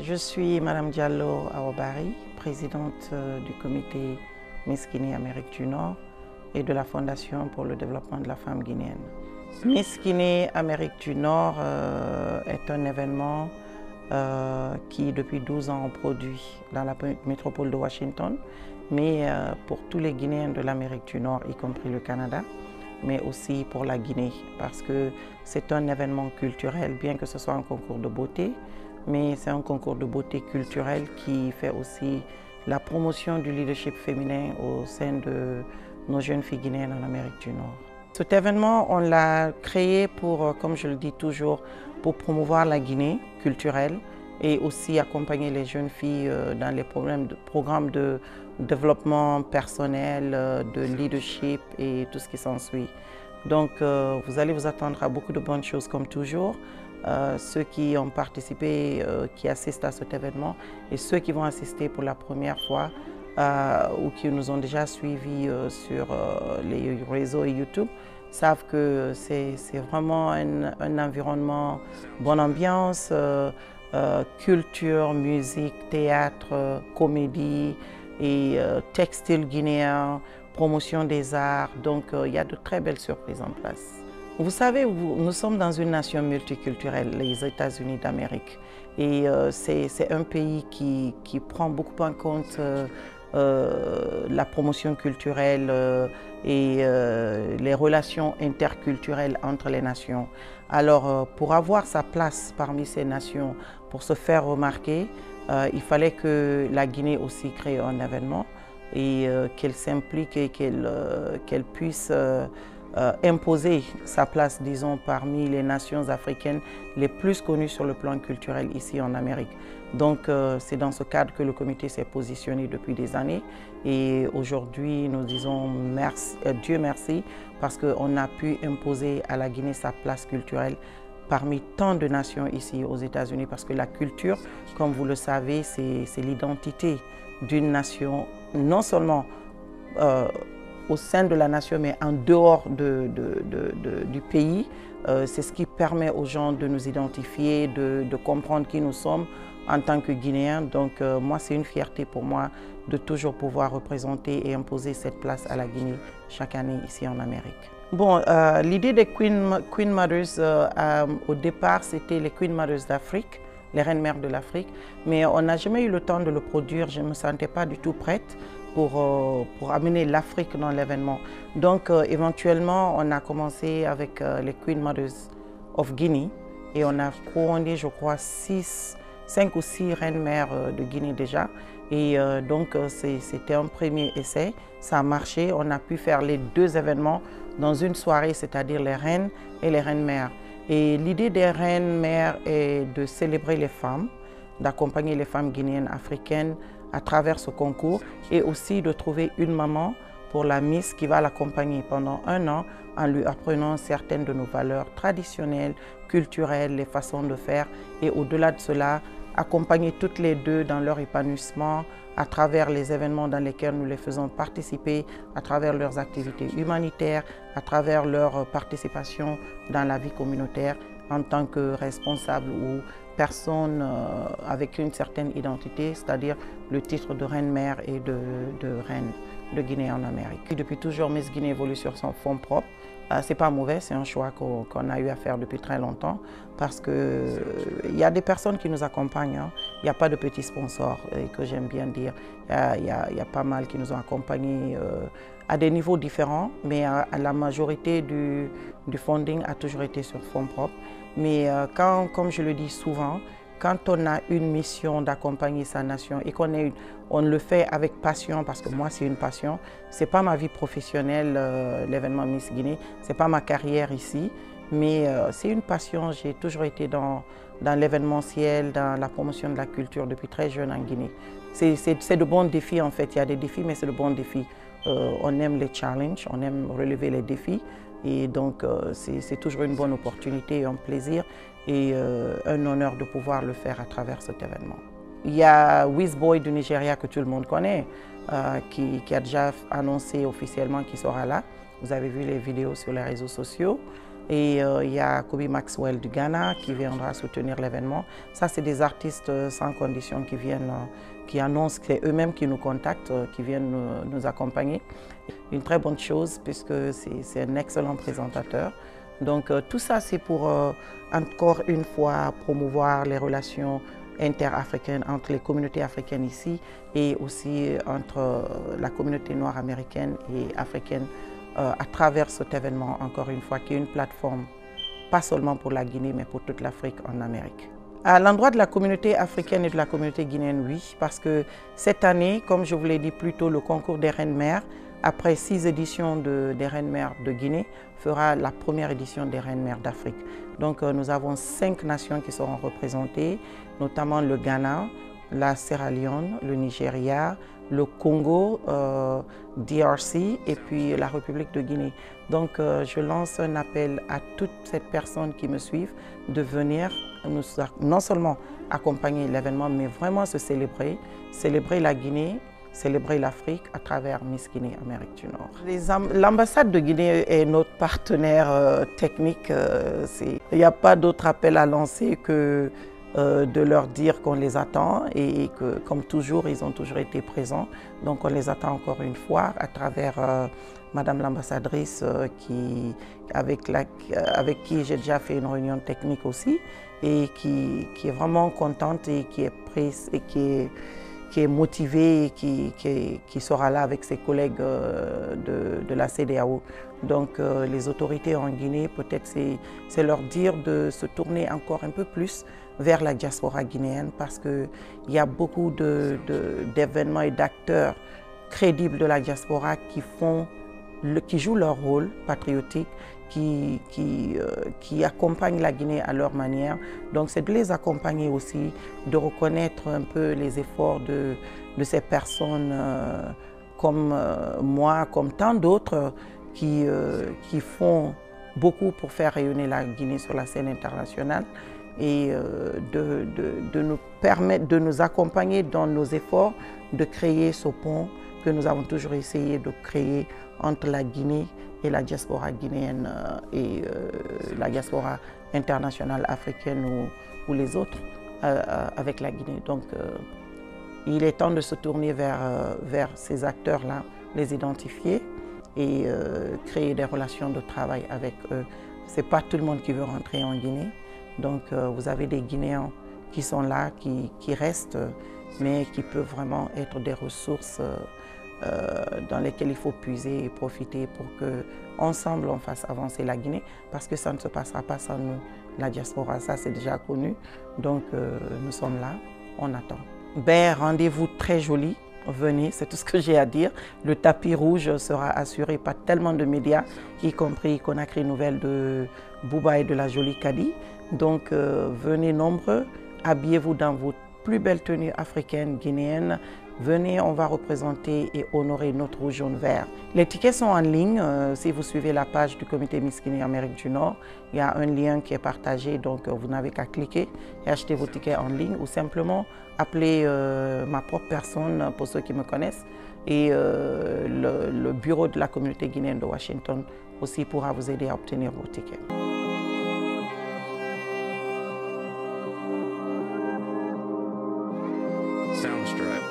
Je suis Madame Diallo Awabari, présidente du comité Miss Guinée Amérique du Nord et de la Fondation pour le développement de la femme guinéenne. Miss Guinée Amérique du Nord est un événement qui depuis 12 ans on produit dans la métropole de Washington, mais pour tous les Guinéens de l'Amérique du Nord, y compris le Canada, mais aussi pour la Guinée, parce que c'est un événement culturel, bien que ce soit un concours de beauté, mais c'est un concours de beauté culturelle qui fait aussi la promotion du leadership féminin au sein de nos jeunes filles guinéennes en Amérique du Nord. Cet événement, on l'a créé pour, comme je le dis toujours, pour promouvoir la Guinée culturelle et aussi accompagner les jeunes filles dans les programmes de développement personnel, de leadership et tout ce qui s'ensuit. Donc vous allez vous attendre à beaucoup de bonnes choses comme toujours. Ceux qui ont participé, qui assistent à cet événement et ceux qui vont assister pour la première fois ou qui nous ont déjà suivis sur les réseaux et YouTube savent que c'est vraiment un environnement, bonne ambiance, culture, musique, théâtre, comédie et textile guinéen, promotion des arts. Donc il y a de très belles surprises en place. Vous savez, nous sommes dans une nation multiculturelle, les États-Unis d'Amérique. Et c'est un pays qui prend beaucoup en compte la promotion culturelle et les relations interculturelles entre les nations. Alors, pour avoir sa place parmi ces nations, pour se faire remarquer, il fallait que la Guinée aussi crée un événement et qu'elle s'implique et qu'elle puisse imposer sa place, disons, parmi les nations africaines les plus connues sur le plan culturel ici en Amérique. Donc c'est dans ce cadre que le comité s'est positionné depuis des années et aujourd'hui nous disons merci, Dieu merci parce qu'on a pu imposer à la Guinée sa place culturelle parmi tant de nations ici aux États-Unis parce que la culture, comme vous le savez, c'est l'identité d'une nation, non seulement au sein de la nation, mais en dehors du pays. C'est ce qui permet aux gens de nous identifier, de comprendre qui nous sommes en tant que Guinéens. Donc moi, c'est une fierté pour moi de toujours pouvoir représenter et imposer cette place à la Guinée chaque année ici en Amérique. Bon, l'idée des Queen Mothers, au départ, c'était les Queen Mothers d'Afrique, les reines-mères de l'Afrique, mais on n'a jamais eu le temps de le produire. Je ne me sentais pas du tout prête pour amener l'Afrique dans l'événement. Donc éventuellement, on a commencé avec les Queen Mothers of Guinea et on a couronné, je crois, 5 ou 6 reines-mères de Guinée déjà. Et donc c'était un premier essai, ça a marché. On a pu faire les 2 événements dans une soirée, c'est-à-dire les reines et les reines-mères. Et l'idée des reines-mères est de célébrer les femmes, d'accompagner les femmes guinéennes africaines à travers ce concours et aussi de trouver une maman pour la Miss qui va l'accompagner pendant 1 an en lui apprenant certaines de nos valeurs traditionnelles, culturelles, les façons de faire et au-delà de cela, accompagner toutes les 2 dans leur épanouissement à travers les événements dans lesquels nous les faisons participer, à travers leurs activités humanitaires, à travers leur participation dans la vie communautaire en tant que responsable ou personne avec une certaine identité, c'est-à-dire le titre de reine-mère et de reine de Guinée en Amérique. Depuis toujours, Miss Guinée évolue sur son fonds propre. C'est pas mauvais, c'est un choix qu'on a eu à faire depuis très longtemps parce qu'il y a des personnes qui nous accompagnent. Hein. Il n'y a pas de petits sponsors, que j'aime bien dire. Il y a pas mal qui nous ont accompagnés à des niveaux différents, mais la majorité du funding a toujours été sur fonds propres. Mais comme je le dis souvent, quand on a une mission d'accompagner sa nation et on le fait avec passion, parce que moi c'est une passion, c'est pas ma vie professionnelle, l'événement Miss Guinée, c'est pas ma carrière ici, mais c'est une passion. J'ai toujours été dans l'événementiel, dans la promotion de la culture depuis très jeune en Guinée. C'est de bons défis en fait, il y a des défis mais c'est de bons défis. On aime les challenges, on aime relever les défis. Et donc, c'est toujours une bonne opportunité, un plaisir et un honneur de pouvoir le faire à travers cet événement. Il y a Wizboy du Nigeria que tout le monde connaît, qui a déjà annoncé officiellement qu'il sera là. Vous avez vu les vidéos sur les réseaux sociaux. Et il y a Kobe Maxwell du Ghana qui viendra soutenir l'événement. Ça, c'est des artistes sans condition qui viennent, qui annoncent, c'est eux-mêmes qui nous contactent, qui viennent nous accompagner. Une très bonne chose puisque c'est un excellent présentateur. Donc tout ça, c'est pour encore une fois promouvoir les relations interafricaines entre les communautés africaines ici et aussi entre la communauté noire américaine et africaine à travers cet événement, encore une fois, qui est une plateforme, pas seulement pour la Guinée, mais pour toute l'Afrique en Amérique. À l'endroit de la communauté africaine et de la communauté guinéenne, oui, parce que cette année, comme je vous l'ai dit plus tôt, le concours des Reines-Mères, après 6 éditions des Reines-Mères de Guinée, fera la première édition des Reines-Mères d'Afrique. Donc nous avons 5 nations qui seront représentées, notamment le Ghana, la Sierra Leone, le Nigeria, le Congo, DRC et puis la République de Guinée. Donc je lance un appel à toutes ces personnes qui me suivent de venir non seulement accompagner l'événement, mais vraiment se célébrer la Guinée, célébrer l'Afrique à travers Miss Guinée Amérique du Nord. L'ambassade de Guinée est notre partenaire technique. Il n'y a pas d'autre appel à lancer que de leur dire qu'on les attend et que, comme toujours, ils ont toujours été présents. Donc on les attend encore une fois à travers Madame l'ambassadrice avec qui j'ai déjà fait une réunion technique aussi et qui est vraiment contente et qui est prise et qui est motivée et qui sera là avec ses collègues de la CEDEAO. Donc les autorités en Guinée, peut-être c'est leur dire de se tourner encore un peu plus vers la diaspora guinéenne parce qu'il y a beaucoup d'événements et d'acteurs crédibles de la diaspora qui jouent leur rôle patriotique, qui accompagnent la Guinée à leur manière. Donc c'est de les accompagner aussi, de reconnaître un peu les efforts de ces personnes comme moi, comme tant d'autres qui font beaucoup pour faire rayonner la Guinée sur la scène internationale et de nous permettre, de nous accompagner dans nos efforts de créer ce pont que nous avons toujours essayé de créer entre la Guinée et la diaspora guinéenne et la diaspora internationale africaine ou les autres avec la Guinée. Donc il est temps de se tourner vers ces acteurs-là, les identifier et créer des relations de travail avec eux. Ce n'est pas tout le monde qui veut rentrer en Guinée. Donc vous avez des Guinéens qui sont là, qui restent, mais qui peuvent vraiment être des ressources dans lesquelles il faut puiser et profiter pour qu'ensemble on fasse avancer la Guinée, parce que ça ne se passera pas sans nous, la diaspora, ça c'est déjà connu. Donc nous sommes là, on attend. Ben, rendez-vous très joli, venez, c'est tout ce que j'ai à dire. Le tapis rouge sera assuré par tellement de médias, y compris Conakry Nouvelles de Bouba et de la Jolie Kadi. Donc venez nombreux, habillez-vous dans vos plus belles tenues africaines, guinéennes. Venez, on va représenter et honorer notre rouge, jaune, vert. Les tickets sont en ligne. Si vous suivez la page du comité Miss Guinée Amérique du Nord, il y a un lien qui est partagé, donc vous n'avez qu'à cliquer et acheter vos tickets en ligne ou simplement appeler ma propre personne pour ceux qui me connaissent et le bureau de la communauté guinéenne de Washington aussi pourra vous aider à obtenir vos tickets. Soundstripe.